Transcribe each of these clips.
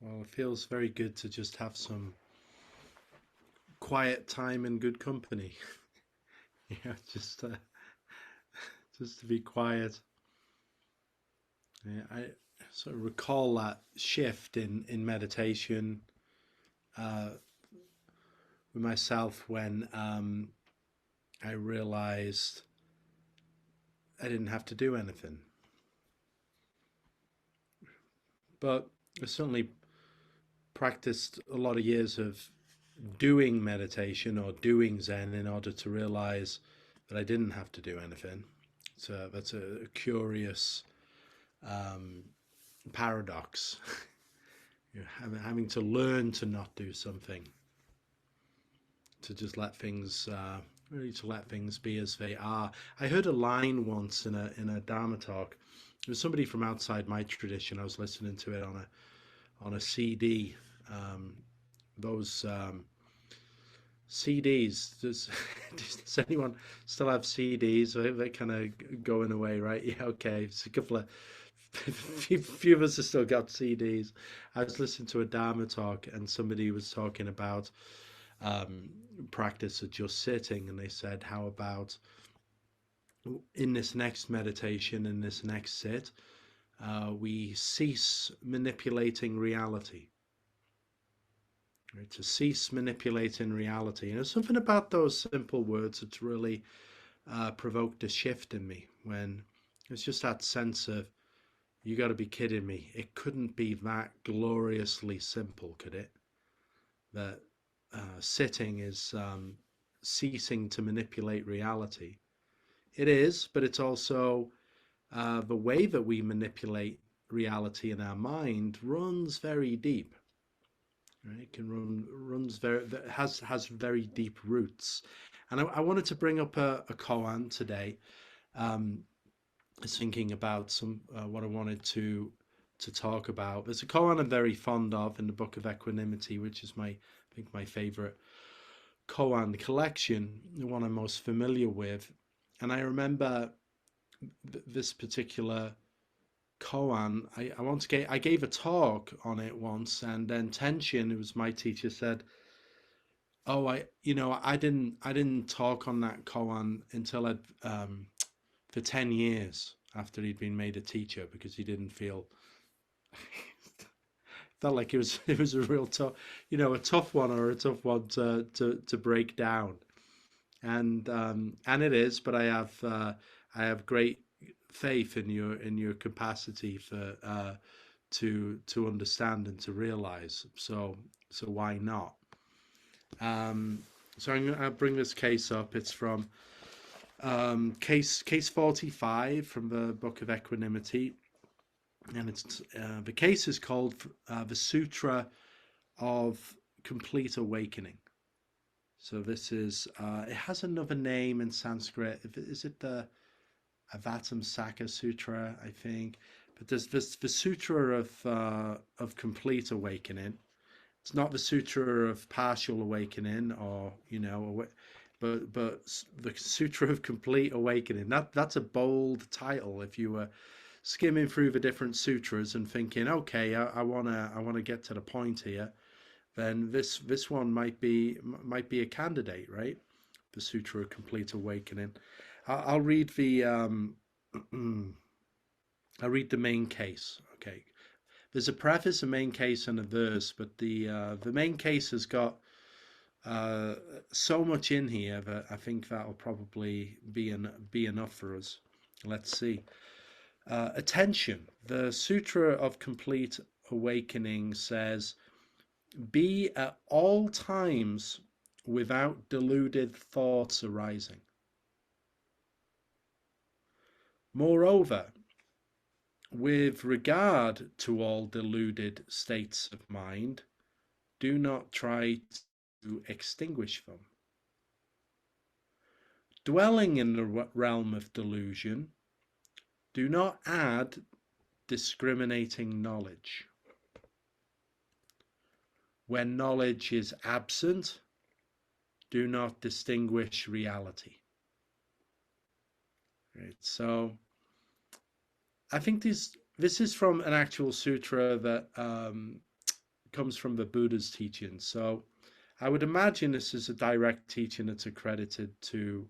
Well, it feels very good to just have some quiet time in good company. Yeah, just to be quiet. Yeah, I sort of recall that shift in meditation uh, with myself when I realized I didn't have to do anything. But I certainly practiced a lot of years of doing meditation or doing Zen in order to realize that I didn't have to do anything. So that's a curious um, paradox. You're having to learn to not do something, to just let things, really to let things be as they are. I heard a line once in a Dharma talk. It was somebody from outside my tradition. I was listening to it on a CD. Um, those CDs. Does anyone still have CDs? They're kind of going away, right? Yeah, okay. It's a couple of few of us have still got CDs. I was listening to a Dharma talk, and somebody was talking about um, practice of just sitting, and they said, "How about in this next meditation, in this next sit, we cease manipulating reality." Right, to cease manipulating reality. And there's something about those simple words that's really provoked a shift in me when it's just that sense of, you got to be kidding me. It couldn't be that gloriously simple, could it? That sitting is ceasing to manipulate reality. It is, but it's also the way that we manipulate reality in our mind runs very deep. Right? It can runs very has very deep roots, and I wanted to bring up a koan today. Um, I was thinking about some what I wanted to talk about. There's a koan I'm very fond of in the Book of Equanimity, which is my I think my favorite koan collection, the one I'm most familiar with. And I remember this particular koan. I once gave I gave a talk on it once, and then Tenshin, who was my teacher, said, "Oh, I didn't talk on that koan until I'd for 10 years after he'd been made a teacher because he didn't feel felt like it was a real tough, a tough one or a tough one to break down." And it is, but I have great faith in your capacity for to understand and to realize. So why not? Um, so I'll bring this case up. It's from case 45 from the Book of Equanimity, and it's the case is called the Sutra of Complete Awakening. So this is it has another name in Sanskrit. Is it the Avatam Saka Sutra, I think? But there's this the Sutra of Complete Awakening. It's not the Sutra of Partial Awakening, or but the Sutra of Complete Awakening. That's a bold title. If you were skimming through the different sutras and thinking, okay, I wanna get to the point here, then this one might be a candidate, right? The Sutra of Complete Awakening. I'll read the I'll read the main case. Okay, there's a preface, a main case, and a verse, but the main case has got uh, so much in here that I think that'll probably be enough for us. Let's see. Attention. The Sutra of Complete Awakening says, "Be at all times without deluded thoughts arising. Moreover, with regard to all deluded states of mind, do not try to extinguish them. Dwelling in the realm of delusion, do not add discriminating knowledge. When knowledge is absent, do not distinguish reality." Right. So I think this is from an actual sutra that comes from the Buddha's teaching. So I would imagine this is a direct teaching that's accredited to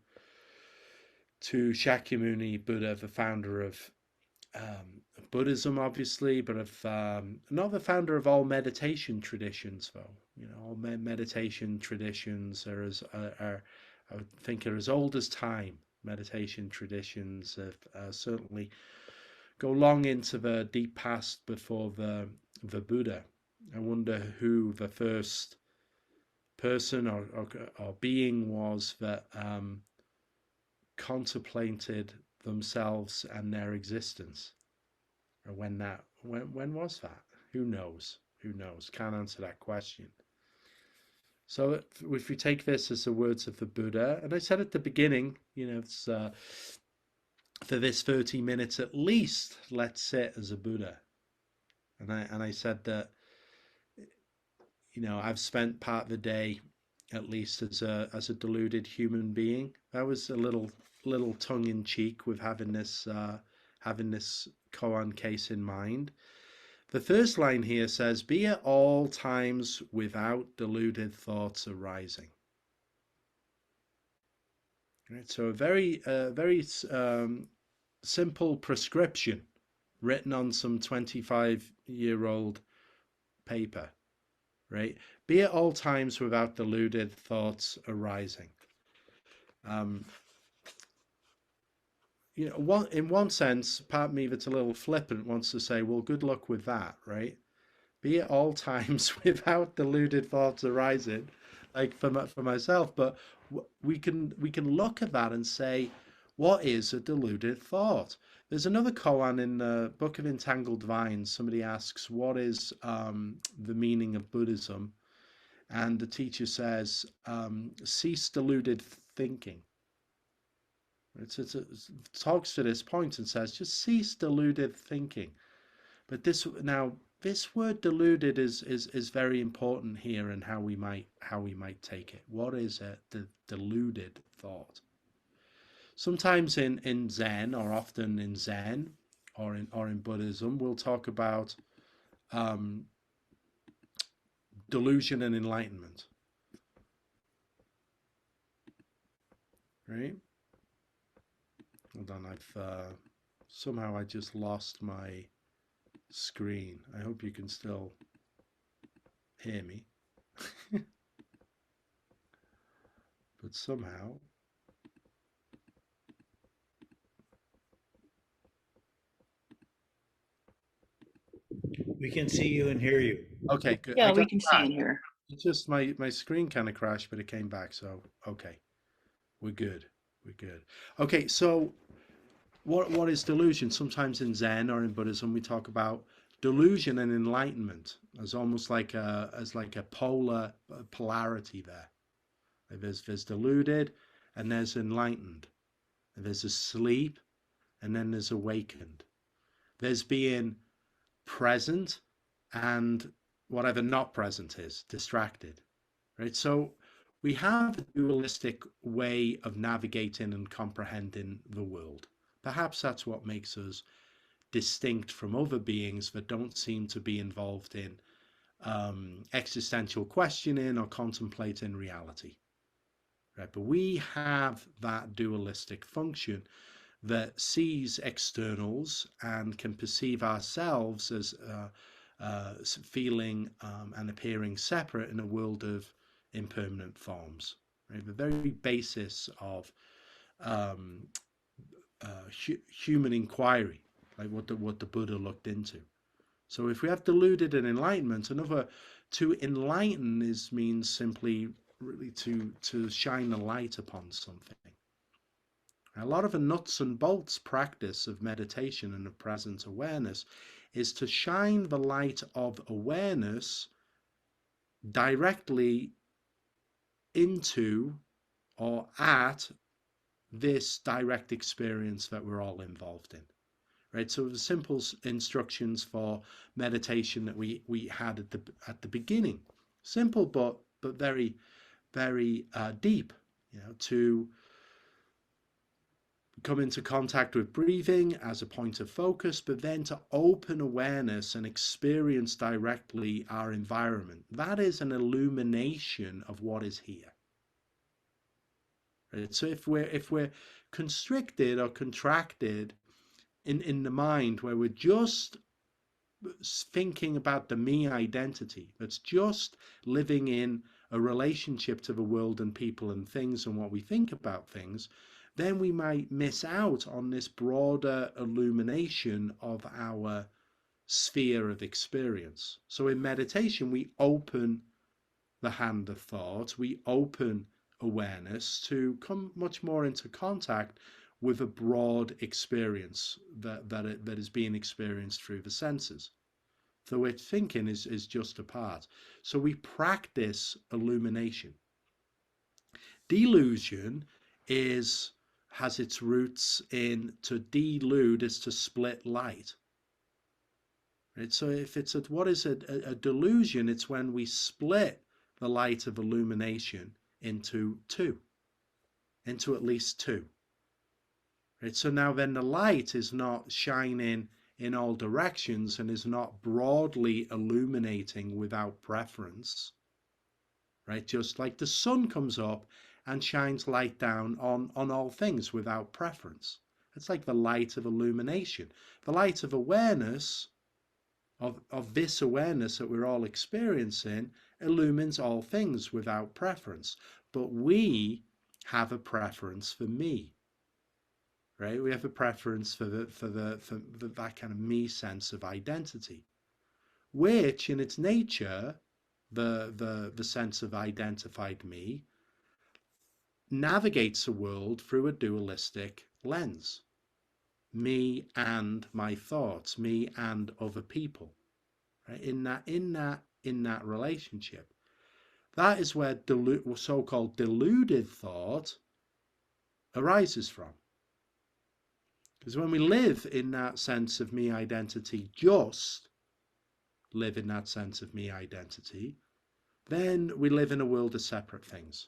Shakyamuni Buddha, the founder of Buddhism, obviously, but of not the founder of all meditation traditions, though. You know, all meditation traditions are, I would think, are as old as time. Meditation traditions have certainly go long into the deep past before the Buddha. I wonder who the first person or being was that contemplated themselves and their existence, or when was that? Who knows? Who knows? Can't answer that question. So if we take this as the words of the Buddha, and I said at the beginning, you know, it's for this 30 minutes at least, let's sit as a Buddha. And I said that, you know, I've spent part of the day at least as a deluded human being. That was a little tongue in cheek with having this koan case in mind. The first line here says, "Be at all times without deluded thoughts arising." Right, so a very simple prescription written on some 25-year-old paper, right? Be at all times without deluded thoughts arising. You know, in one sense, part of me that's a little flippant wants to say, well, good luck with that, right? Be at all times without deluded thoughts arising, like for myself. But we can look at that and say, what is a deluded thought? There's another koan in the Book of Entangled Vines. Somebody asks, what is the meaning of Buddhism? And the teacher says, cease deluded thinking. It talks to this point and says, just cease deluded thinking. But this word deluded is very important here, and how we might take it. What is the deluded thought? Sometimes in Zen, or often in Zen, or in Buddhism, we'll talk about delusion and enlightenment. Right? Hold on, somehow I just lost my screen. I hope you can still hear me. But somehow we can see you and hear you. okay, good. I Yeah, we got can see back. and hear. It's just my screen kind of crashed, but it came back. So okay, we're good. We're good. Okay, so what is delusion? Sometimes in Zen or in Buddhism, we talk about delusion and enlightenment as almost like a polarity there. There's deluded, and there's enlightened. There's asleep, and then there's awakened. There's being present, and whatever not present is distracted, right? So we have a dualistic way of navigating and comprehending the world. Perhaps that's what makes us distinct from other beings that don't seem to be involved in existential questioning or contemplating reality. Right? But we have that dualistic function that sees externals and can perceive ourselves as feeling and appearing separate in a world of impermanent forms. Right? The very basis of human inquiry, like what the Buddha looked into. So if we have deluded and enlightenment, to enlighten means simply really to shine a light upon something. A lot of the nuts and bolts practice of meditation and of present awareness is to shine the light of awareness directly into or at this direct experience that we're all involved in. Right? So the simple instructions for meditation that we had at the beginning, simple but very, very deep, you know, to come into contact with breathing as a point of focus, but then to open awareness and experience directly our environment. That is an illumination of what is here. Right? So if we're constricted or contracted in the mind, where we're just thinking about the me identity, that's just living in a relationship to the world and people and things and what we think about things, then we might miss out on this broader illumination of our sphere of experience. So in meditation, we open the hand of thought, we open awareness to come much more into contact with a broad experience that is being experienced through the senses. The way thinking is just a part. So we practice illumination. Delusion has its roots in, to delude is to split light. Right? So if it's what is a delusion, it's when we split the light of illumination into at least two. Right? So now then the light is not shining in all directions and is not broadly illuminating without preference. Right? Just like the sun comes up and shines light down on all things without preference. It's like the light of illumination. The light of awareness, of this awareness that we're all experiencing, illumines all things without preference. But we have a preference for me. Right? We have a preference for that kind of me sense of identity, which in its nature, the sense of identified me, navigates the world through a dualistic lens. Me and my thoughts, me and other people. Right? In that relationship. That is where so-called deluded thought arises from. Because when we live in that sense of me identity, just live in that sense of me identity, then we live in a world of separate things.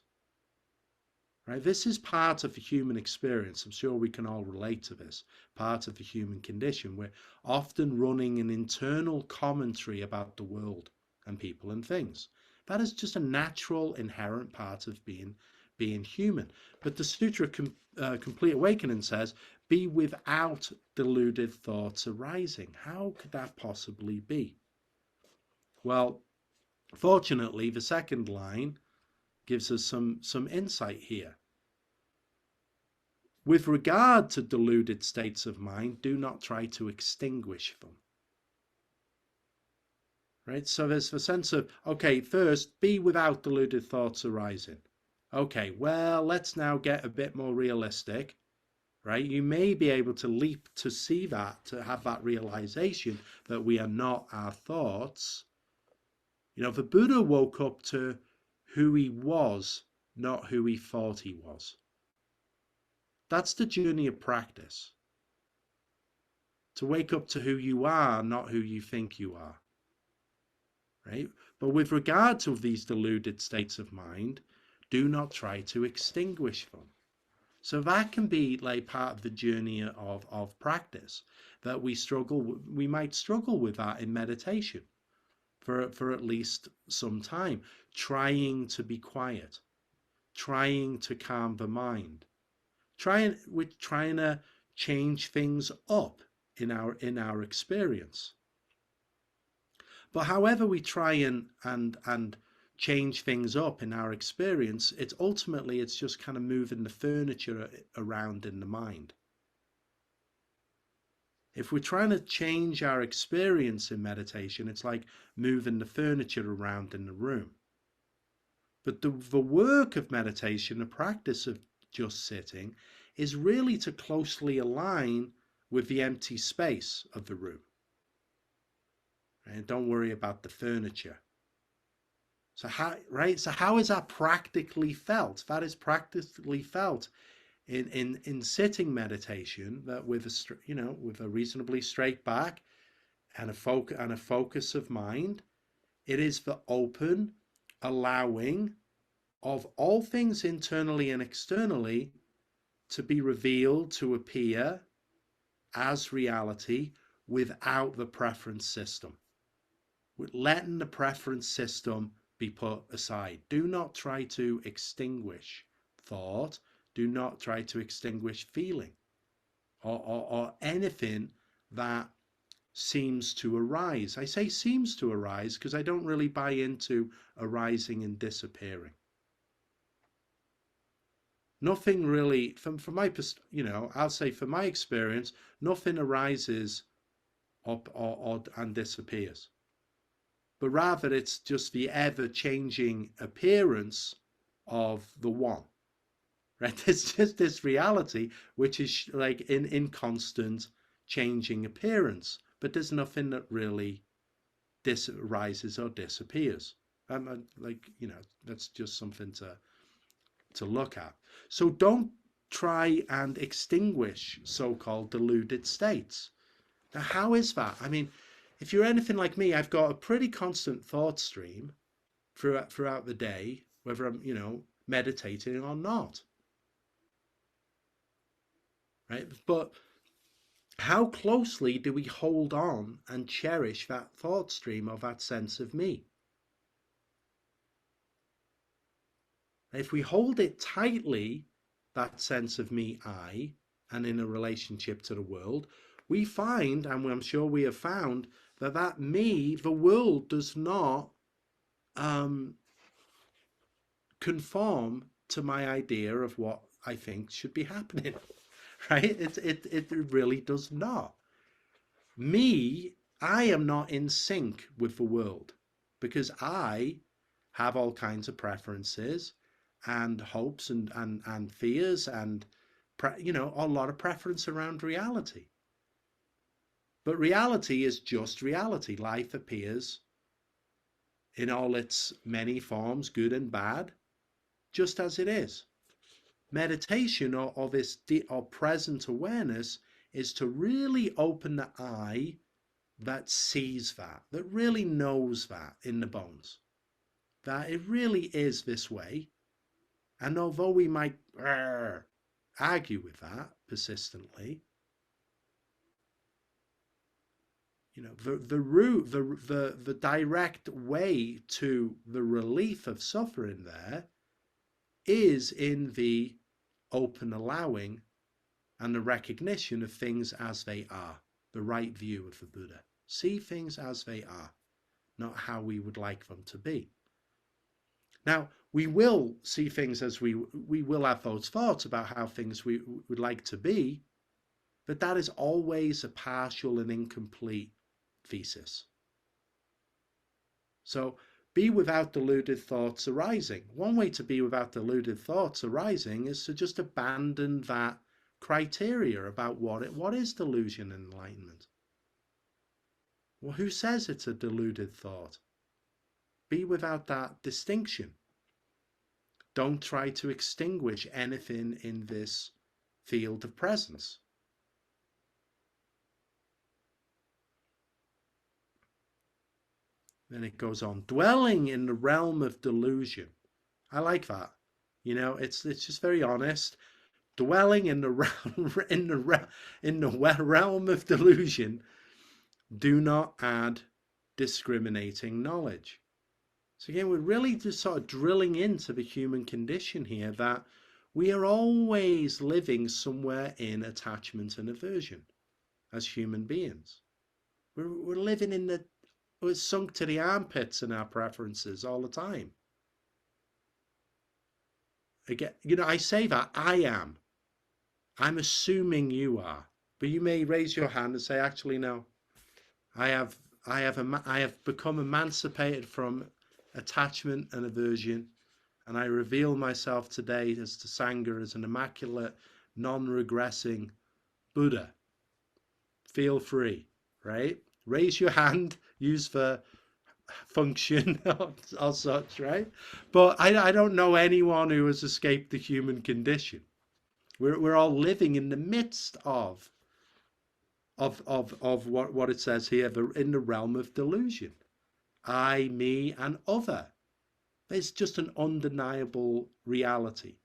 Right? This is part of the human experience. I'm sure we can all relate to this. Part of the human condition. We're often running an internal commentary about the world and people and things. That is just a natural, inherent part of being human. But the Sutra, Complete Awakening, says, be without deluded thoughts arising. How could that possibly be? Well, fortunately, the second line gives us some insight here. With regard to deluded states of mind, do not try to extinguish them. Right? So there's the sense of, okay, first, be without deluded thoughts arising. Okay, well, let's now get a bit more realistic. Right? You may be able to leap to see that, to have that realization that we are not our thoughts. You know, the Buddha woke up to who he was, not who he thought he was. That's the journey of practice. To wake up to who you are, not who you think you are. Right? But with regard to these deluded states of mind, do not try to extinguish them. So that can be like part of the journey of practice, that we might struggle with that in meditation for at least some time, trying to be quiet, trying to calm the mind, trying to change things up in our experience. But however we try and change things up in our experience, it's just kind of moving the furniture around in the mind. If we're trying to change our experience in meditation, it's like moving the furniture around in the room. But the work of meditation, the practice of just sitting, is really to closely align with the empty space of the room. And don't worry about the furniture. So how is that practically felt? That is practically felt in sitting meditation, that with a reasonably straight back and a focus of mind, it is the open allowing of all things internally and externally to be revealed, to appear as reality without the preference system. With letting the preference system be put aside. Do not try to extinguish thought. Do not try to extinguish feeling or anything that seems to arise. I say seems to arise because I don't really buy into arising and disappearing. Nothing really, from my, I'll say from my experience, nothing arises and disappears. But rather it's just the ever-changing appearance of the one. Right? It's just this reality which is like in constant changing appearance, but there's nothing that really rises or disappears. That's just something to look at. So don't try and extinguish so-called deluded states. Now, how is that? I mean, if you're anything like me, I've got a pretty constant thought stream throughout the day, whether I'm, meditating or not. Right? But how closely do we hold on and cherish that thought stream or that sense of me? If we hold it tightly, that sense of me, I, and in a relationship to the world, we find, and I'm sure we have found, that me, the world, does not conform to my idea of what I think should be happening. Right? It really does not. Me, I am not in sync with the world because I have all kinds of preferences and hopes and fears and a lot of preference around reality. But reality is just reality. Life appears in all its many forms, good and bad, just as it is. Meditation or this or present awareness is to really open the eye that sees that really knows that in the bones, that it really is this way. And although we might argue with that persistently, the root, the direct way to the relief of suffering there is in the open allowing and the recognition of things as they are, the right view of the Buddha. See things as they are, not how we would like them to be. Now, we will see things as we will have those thoughts about how things we would like to be, but that is always a partial and incomplete thesis. So be without deluded thoughts arising. One way to be without deluded thoughts arising is to just abandon that criteria about what is delusion and enlightenment. Well, who says it's a deluded thought? Be without that distinction. Don't try to extinguish anything in this field of presence. Then it goes on, dwelling in the realm of delusion. I like that. It's just very honest. Dwelling in the realm of delusion. Do not add discriminating knowledge. So again, we're really just sort of drilling into the human condition here, that we are always living somewhere in attachment and aversion as human beings. We're living we're sunk to the armpits in our preferences all the time. Again, I say that I am. I'm assuming you are, but you may raise your hand and say, actually, no. I have become emancipated from attachment and aversion, and I reveal myself today as to sangha as an immaculate, non-regressing Buddha. Feel free, right? Raise your hand, use the function or such, right? But I don't know anyone who has escaped the human condition. We're all living in the midst of what it says here, in the realm of delusion. I, me, and other. It's just an undeniable reality.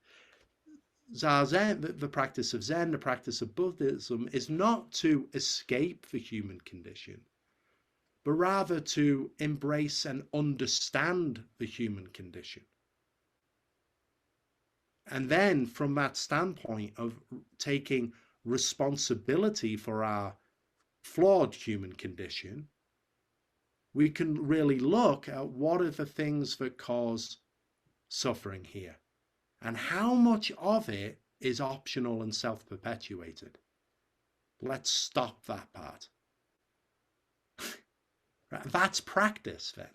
Zazen, the practice of Zen, the practice of Buddhism, is not to escape the human condition, but rather to embrace and understand the human condition. And then from that standpoint of taking responsibility for our flawed human condition, we can really look at what are the things that cause suffering here and how much of it is optional and self-perpetuated. Let's stop that part. That's practice then.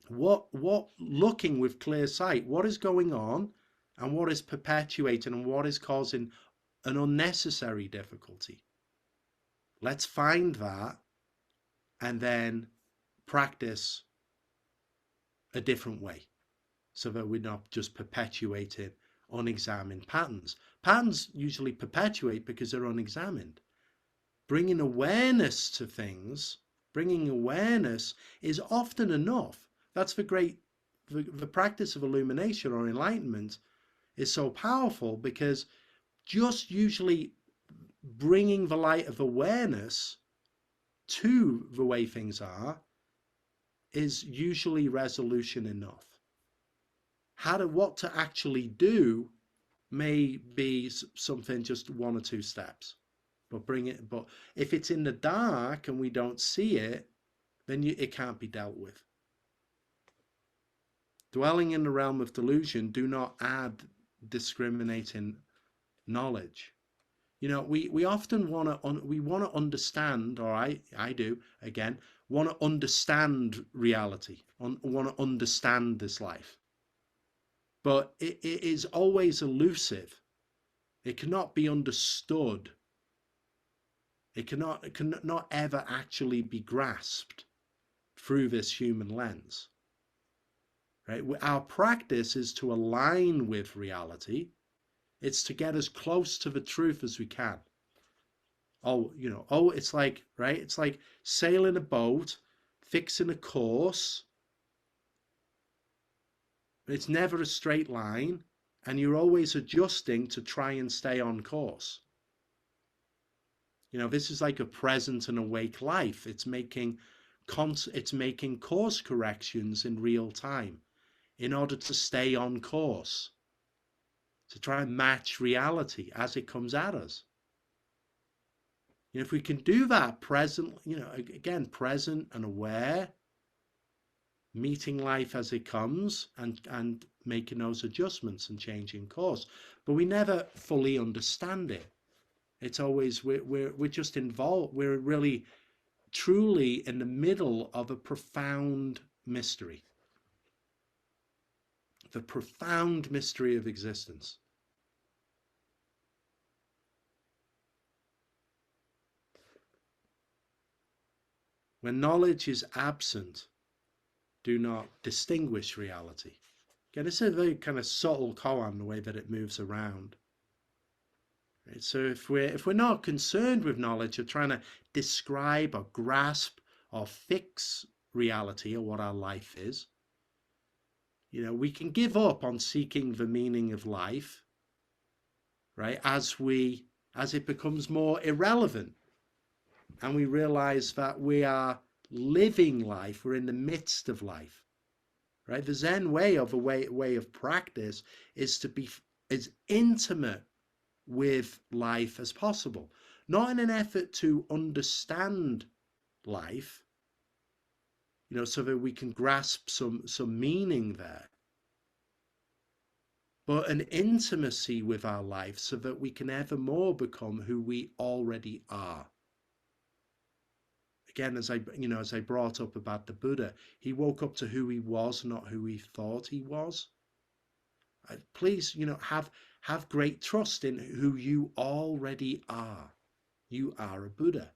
What looking with clear sight, what is going on and what is perpetuating and what is causing an unnecessary difficulty. Let's find that and then practice a different way so that we're not just perpetuating unexamined patterns. Patterns usually perpetuate because they're unexamined. Bringing awareness to things, bringing awareness is often enough. That's the practice of illumination or enlightenment is so powerful because just usually bringing the light of awareness to the way things are is usually resolution enough. What to actually do may be something just one or two steps, but if it's in the dark and we don't see it, then it can't be dealt with. Dwelling in the realm of delusion, do not add discriminating knowledge. We often want to understand, or I do, again, want to understand reality, want to understand this life. But it is always elusive. It cannot be understood. It cannot ever actually be grasped through this human lens. Right? Our practice is to align with reality. It's to get as close to the truth as we can. It's like, right? It's like sailing a boat, fixing a course. It's never a straight line, and you're always adjusting to try and stay on course. This is like a present and awake life. It's making course corrections in real time in order to stay on course, to try and match reality as it comes at us. If we can do that present, present and aware, meeting life as it comes and making those adjustments and changing course, but we never fully understand it. It's always we're just involved. We're really truly in the middle of a profound mystery, the profound mystery of existence. When knowledge is absent, do not distinguish reality. Again, it's a very kind of subtle koan, the way that it moves around. Right? So if we're not concerned with knowledge or trying to describe or grasp or fix reality or what our life is, we can give up on seeking the meaning of life, right? As it becomes more irrelevant, and we realize that we are living life, we're in the midst of life, right? The Zen way of way of practice is to be as intimate with life as possible, not in an effort to understand life, so that we can grasp some meaning there, but an intimacy with our life so that we can ever more become who we already are. Again, as I brought up about the Buddha, he woke up to who he was, not who he thought he was. Please, have great trust in who you already are. You are a Buddha.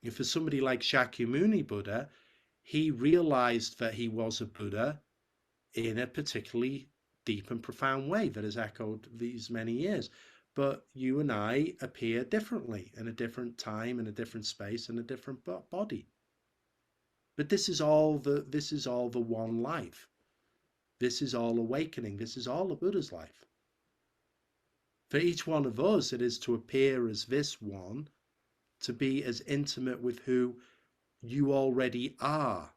If for somebody like Shakyamuni Buddha, he realized that he was a Buddha in a particularly deep and profound way that has echoed these many years. But you and I appear differently in a different time, in a different space, in a different body. But this is all the one life. This is all awakening. This is all of Buddha's life. For each one of us, it is to appear as this one, to be as intimate with who you already are,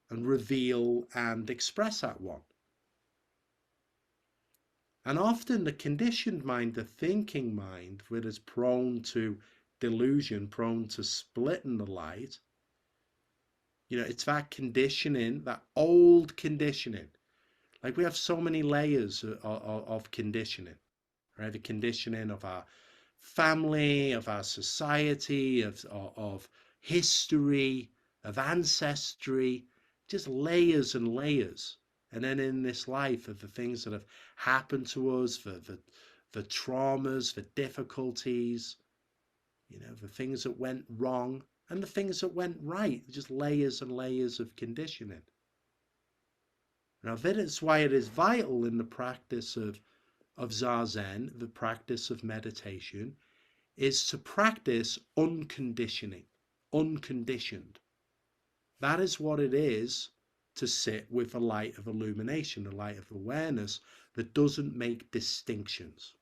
and reveal and express that one. And often the conditioned mind, the thinking mind, that is prone to delusion, prone to splitting the light, it's that conditioning, that old conditioning. Like we have so many layers of conditioning, right? The conditioning of our family, of our society, of history, of ancestry, just layers and layers. And then in this life of the things that have happened to us, the traumas, the difficulties, the things that went wrong and the things that went right, just layers and layers of conditioning. Now, that is why it is vital in the practice of Zazen, the practice of meditation, is to practice unconditioning, unconditioned. That is what it is to sit with a light of illumination, a light of awareness that doesn't make distinctions,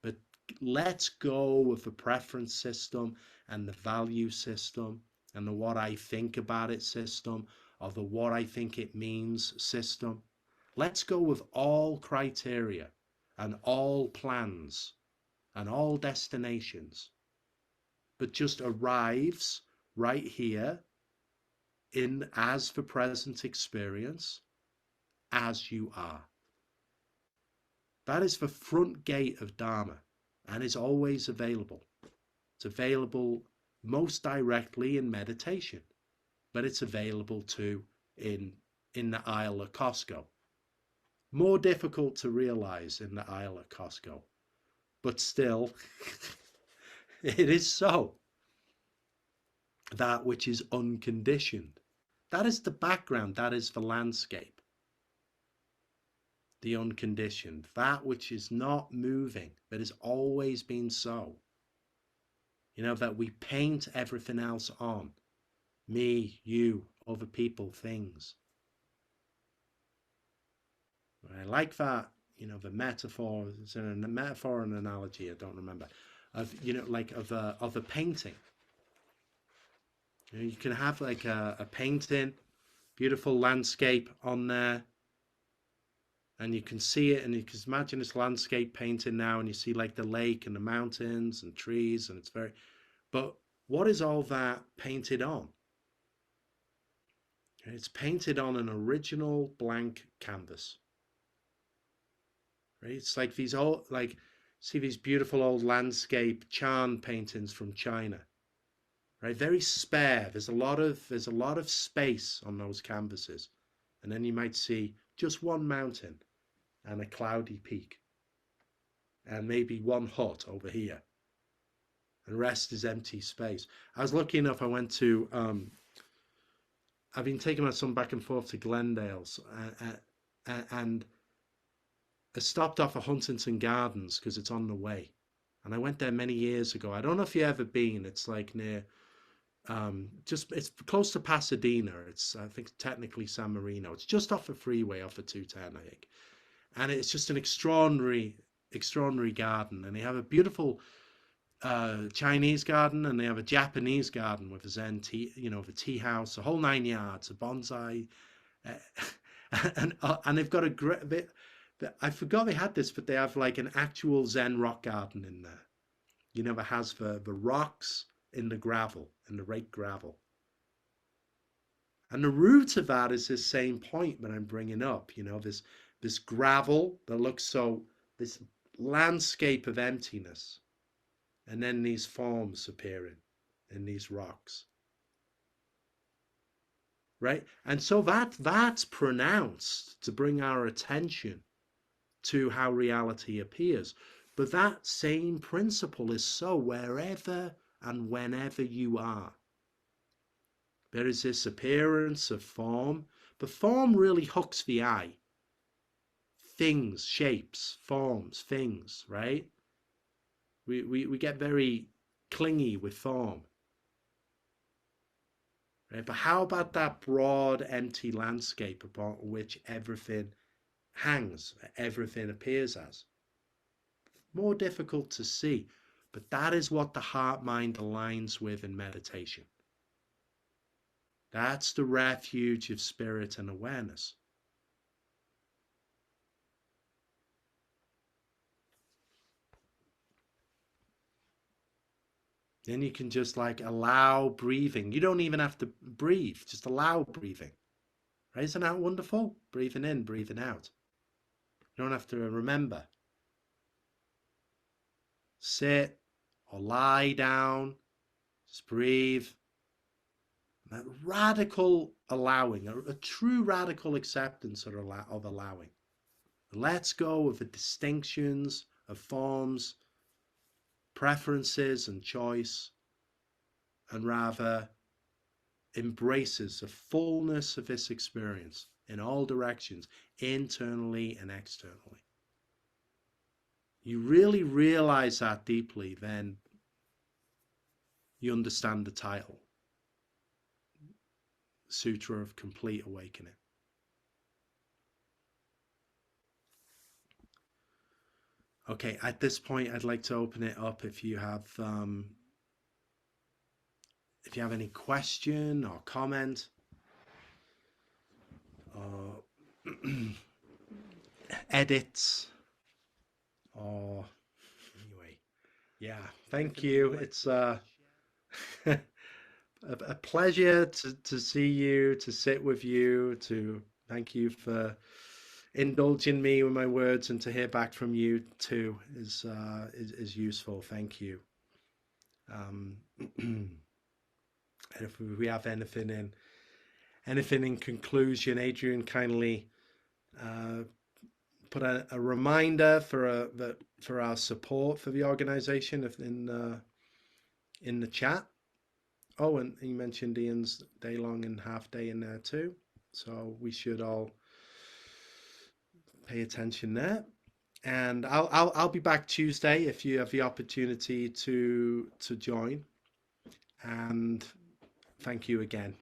but lets go of the preference system and the value system and the what I think about it system, or the what I think it means system. Let's go of all criteria and all plans and all destinations, but just arrives right here in as the present experience, as you are. That is the front gate of Dharma, and is always available. It's available most directly in meditation, but it's available too in the Isle of Costco. More difficult to realize in the Isle of Costco, but still, it is so. That which is unconditioned. That is the background, that is the landscape. The unconditioned, that which is not moving, but has always been so. That we paint everything else on. Me, you, other people, things. I like that, the metaphor, it's a metaphor and analogy, I don't remember, of, like of a painting. You can have like a painting, beautiful landscape on there, and you can see it, and you can imagine this landscape painting now, and you see like the lake and the mountains and trees, and it's very, but what is all that painted on? It's painted on an original blank canvas, right? It's like these old, like, see these beautiful old landscape Chan paintings from China, right? Very spare. There's a lot of space on those canvases, and then you might see just one mountain and a cloudy peak, and maybe one hut over here, and the rest is empty space. I was lucky enough, I went to I've been taking my son back and forth to Glendale's, and I stopped off at Huntington Gardens because it's on the way, and I went there many years ago. I don't know if you've ever been. It's like near it's close to Pasadena. It's, I think, technically San Marino. It's just off the freeway, off the 210, I think. And it's just an extraordinary garden. And they have a beautiful Chinese garden, and they have a Japanese garden with a Zen tea, the tea house, the whole 9 yards, a bonsai, and they've got a great bit. I forgot they had this, but they have like an actual Zen rock garden in there. That has the rocks in the gravel, in the raked gravel. And the root of that is this same point that I'm bringing up, this gravel that looks so, this landscape of emptiness, and then these forms appearing in these rocks, right? And so that's pronounced to bring our attention to how reality appears. But that same principle is so wherever and whenever you are. There is this appearance of form, but form really hooks the eye. Things, shapes, forms, things, right? We get very clingy with form. right? But how about that broad, empty landscape upon which everything hangs, everything appears as? More difficult to see, but that is what the heart mind aligns with in meditation. That's the refuge of spirit and awareness. Then you can just like allow breathing. You don't even have to breathe, just allow breathing. Right? Isn't that wonderful? Breathing in, breathing out. You don't have to remember. Sit or lie down, just breathe. That radical allowing, a true radical acceptance of allowing. Let's go of the distinctions of forms, preferences, and choice, and rather embraces the fullness of this experience in all directions, internally and externally. You really realize that deeply, then you understand the title, Sutra of Complete Awakening. Okay, at this point, I'd like to open it up if you have any question or comment or edits or anyway. Yeah, thank you. It's a pleasure to see you, to sit with you, to thank you for indulging me with my words, and to hear back from you too is useful. Thank you. And if we have anything in conclusion, Adrian kindly put a reminder for our support for the organization in the chat. Oh, and you mentioned Ian's day long and half day in there too, so we should all pay attention there. And I'll be back Tuesday if you have the opportunity to join. And thank you again.